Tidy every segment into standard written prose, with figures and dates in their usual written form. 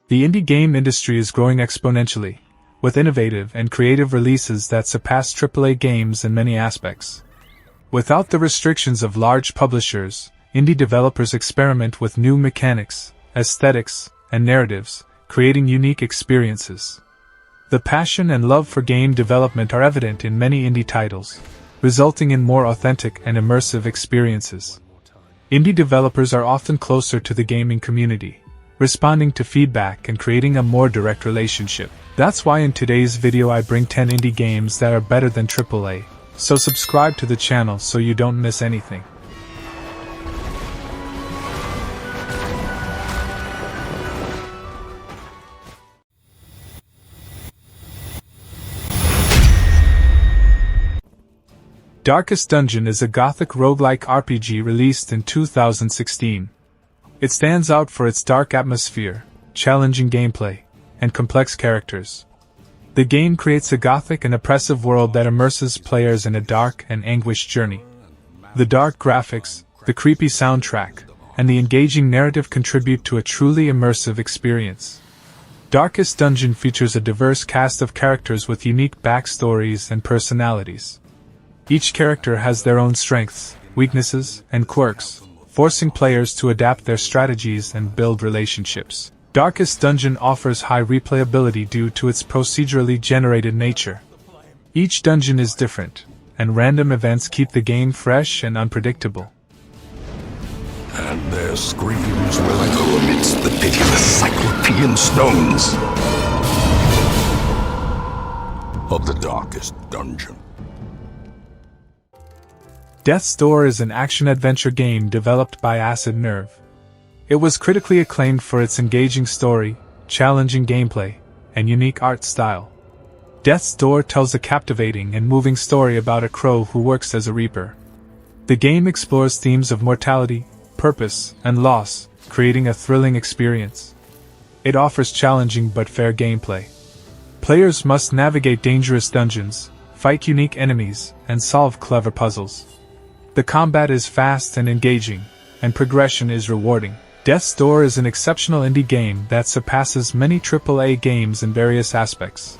The indie game industry is growing exponentially, with innovative and creative releases that surpass AAA games in many aspects. Without the restrictions of large publishers, indie developers experiment with new mechanics, aesthetics, and narratives, creating unique experiences. The passion and love for game development are evident in many indie titles, resulting in more authentic and immersive experiences. Indie developers are often closer to the gaming community, responding to feedback and creating a more direct relationship. That's why in today's video I bring 10 indie games that are better than AAA, so subscribe to the channel so you don't miss anything. Darkest Dungeon is a gothic roguelike RPG released in 2016. It stands out for its dark atmosphere, challenging gameplay, and complex characters. The game creates a gothic and oppressive world that immerses players in a dark and anguished journey. The dark graphics, the creepy soundtrack, and the engaging narrative contribute to a truly immersive experience. Darkest Dungeon features a diverse cast of characters with unique backstories and personalities. Each character has their own strengths, weaknesses, and quirks, forcing players to adapt their strategies and build relationships. Darkest Dungeon offers high replayability due to its procedurally generated nature. Each dungeon is different, and random events keep the game fresh and unpredictable. And their screams will echo amidst the pitiless cyclopean stones of the Darkest Dungeon. Death's Door is an action-adventure game developed by Acid Nerve. It was critically acclaimed for its engaging story, challenging gameplay, and unique art style. Death's Door tells a captivating and moving story about a crow who works as a reaper. The game explores themes of mortality, purpose, and loss, creating a thrilling experience. It offers challenging but fair gameplay. Players must navigate dangerous dungeons, fight unique enemies, and solve clever puzzles. The combat is fast and engaging, and progression is rewarding. Death's Door is an exceptional indie game that surpasses many AAA games in various aspects.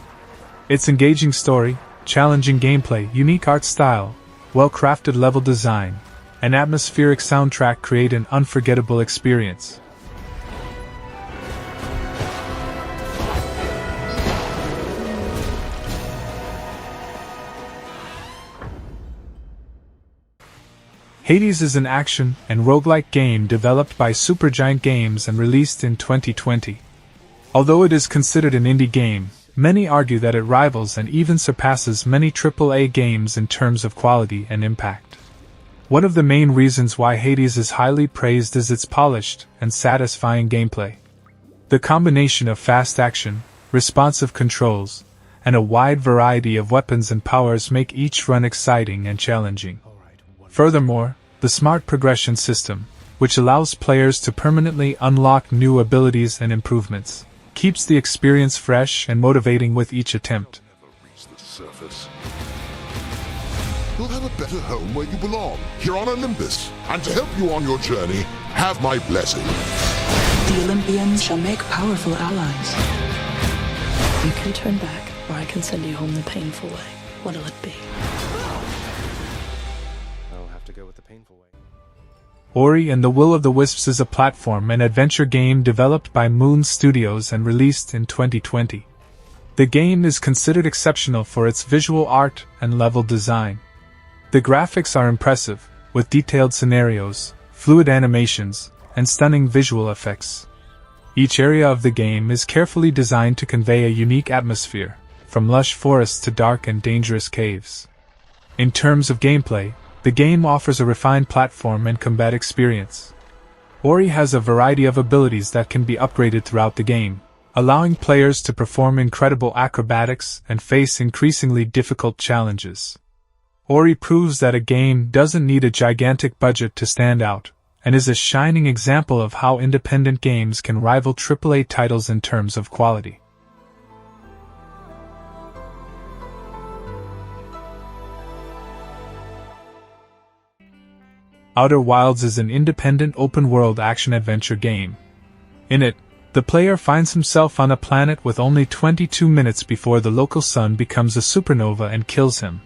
Its engaging story, challenging gameplay, unique art style, well-crafted level design, and atmospheric soundtrack create an unforgettable experience. Hades is an action and roguelike game developed by Supergiant Games and released in 2020. Although it is considered an indie game, many argue that it rivals and even surpasses many AAA games in terms of quality and impact. One of the main reasons why Hades is highly praised is its polished and satisfying gameplay. The combination of fast action, responsive controls, and a wide variety of weapons and powers make each run exciting and challenging. Furthermore, the smart progression system, which allows players to permanently unlock new abilities and improvements, keeps the experience fresh and motivating with each attempt. You'll have a better home where you belong, here on Olympus. And to help you on your journey, have my blessing. The Olympians shall make powerful allies. You can turn back, or I can send you home the painful way. What'll it be? Ori and the Will of the Wisps is a platform and adventure game developed by Moon Studios and released in 2020. The game is considered exceptional for its visual art and level design. The graphics are impressive, with detailed scenarios, fluid animations, and stunning visual effects. Each area of the game is carefully designed to convey a unique atmosphere, from lush forests to dark and dangerous caves. In terms of gameplay, the game offers a refined platform and combat experience. Ori has a variety of abilities that can be upgraded throughout the game, allowing players to perform incredible acrobatics and face increasingly difficult challenges. Ori proves that a game doesn't need a gigantic budget to stand out, and is a shining example of how independent games can rival AAA titles in terms of quality. Outer Wilds is an independent open-world action-adventure game. In it, The player finds himself on a planet with only 22 minutes before the local sun becomes a supernova and kills him.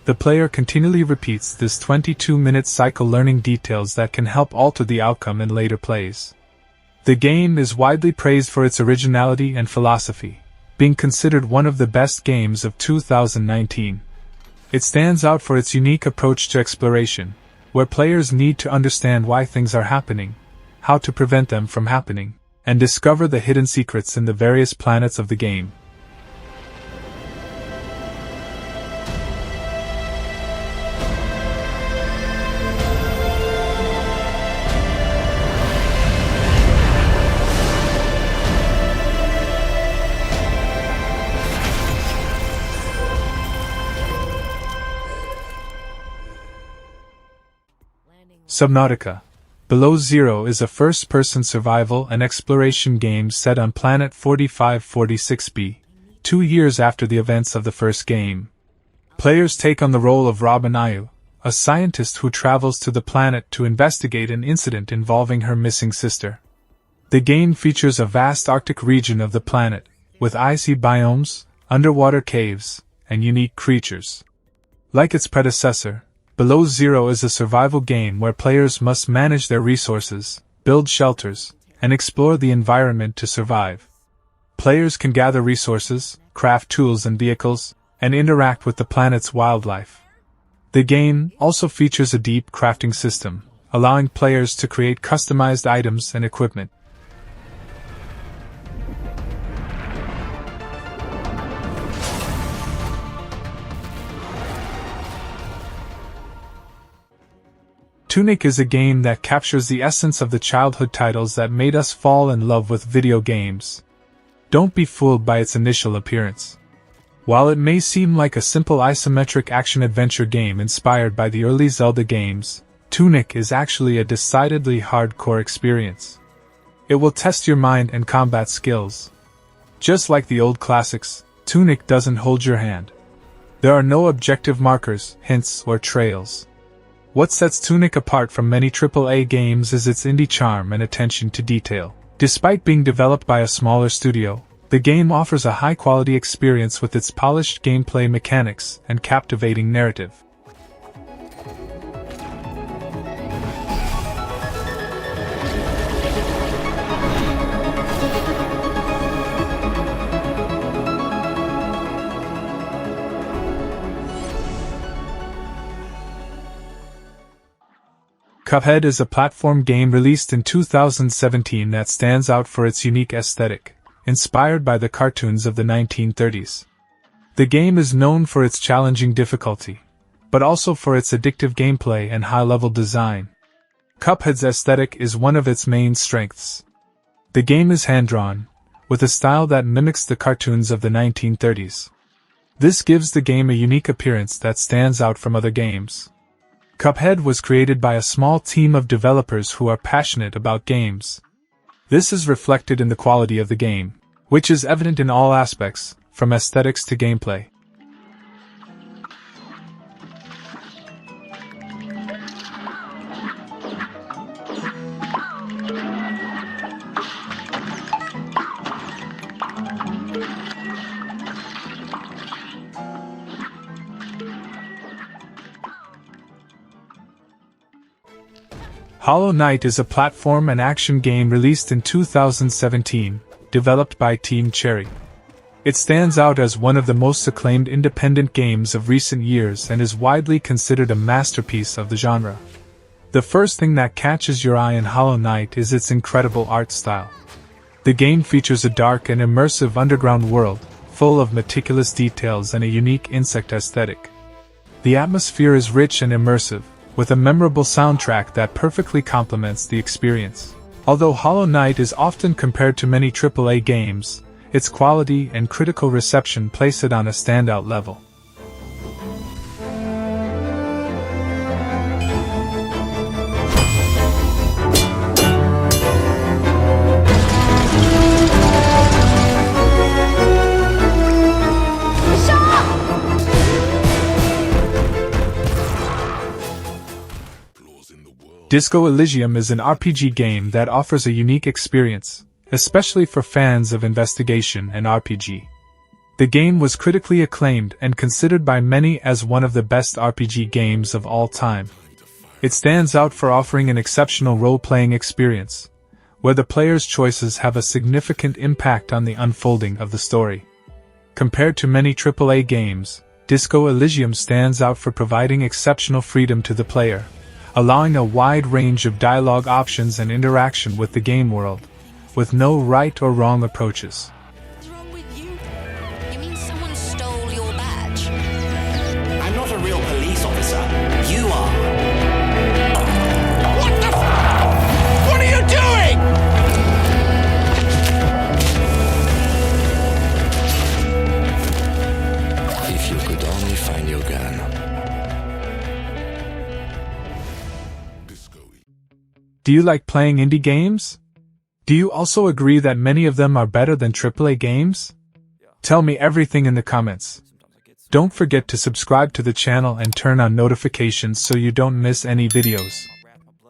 The player continually repeats this 22-minute cycle, learning details that can help alter the outcome in later plays. The game is widely praised for its originality and philosophy, being considered one of the best games of 2019. It stands out for its unique approach to exploration, where players need to understand why things are happening, how to prevent them from happening, and discover the hidden secrets in the various planets of the game. Subnautica. Below Zero is a first-person survival and exploration game set on planet 4546b, 2 years after the events of the first game. Players take on the role of Robin Ayu, a scientist who travels to the planet to investigate an incident involving her missing sister. The game features a vast Arctic region of the planet, with icy biomes, underwater caves, and unique creatures. Like its predecessor, Below Zero is a survival game where players must manage their resources, build shelters, and explore the environment to survive. Players can gather resources, craft tools and vehicles, and interact with the planet's wildlife. The game also features a deep crafting system, allowing players to create customized items and equipment. Tunic is a game that captures the essence of the childhood titles that made us fall in love with video games. Don't be fooled by its initial appearance. While it may seem like a simple isometric action-adventure game inspired by the early Zelda games, Tunic is actually a decidedly hardcore experience. It will test your mind and combat skills. Just like the old classics, Tunic doesn't hold your hand. There are no objective markers, hints, or trails. What sets Tunic apart from many AAA games is its indie charm and attention to detail. Despite being developed by a smaller studio, the game offers a high-quality experience with its polished gameplay mechanics and captivating narrative. Cuphead is a platform game released in 2017 that stands out for its unique aesthetic, inspired by the cartoons of the 1930s. The game is known for its challenging difficulty, but also for its addictive gameplay and high-level design. Cuphead's aesthetic is one of its main strengths. The game is hand-drawn, with a style that mimics the cartoons of the 1930s. This gives the game a unique appearance that stands out from other games. Cuphead was created by a small team of developers who are passionate about games. This is reflected in the quality of the game, which is evident in all aspects, from aesthetics to gameplay. Hollow Knight is a platform and action game released in 2017, developed by Team Cherry. It stands out as one of the most acclaimed independent games of recent years and is widely considered a masterpiece of the genre. The first thing that catches your eye in Hollow Knight is its incredible art style. The game features a dark and immersive underground world, full of meticulous details and a unique insect aesthetic. The atmosphere is rich and immersive, with a memorable soundtrack that perfectly complements the experience. Although Hollow Knight is often compared to many AAA games, its quality and critical reception place it on a standout level. Disco Elysium is an RPG game that offers a unique experience, especially for fans of investigation and RPG. The game was critically acclaimed and considered by many as one of the best RPG games of all time. It stands out for offering an exceptional role-playing experience, where the player's choices have a significant impact on the unfolding of the story. Compared to many AAA games, Disco Elysium stands out for providing exceptional freedom to the player, allowing a wide range of dialogue options and interaction with the game world, with no right or wrong approaches. What's wrong with you? You mean someone stole your badge? I'm not a real police officer. You are. What the f- What are you doing? If you could only find your gun. Do you like playing indie games? Do you also agree that many of them are better than AAA games? Tell me everything in the comments. Don't forget to subscribe to the channel and turn on notifications so you don't miss any videos.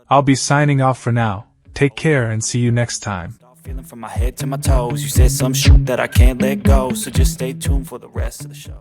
I'll be signing off for now. Take care and see you next time. Feeling from my head to my toes. You said some shit that I can't let go, so just stay tuned for the rest of the show.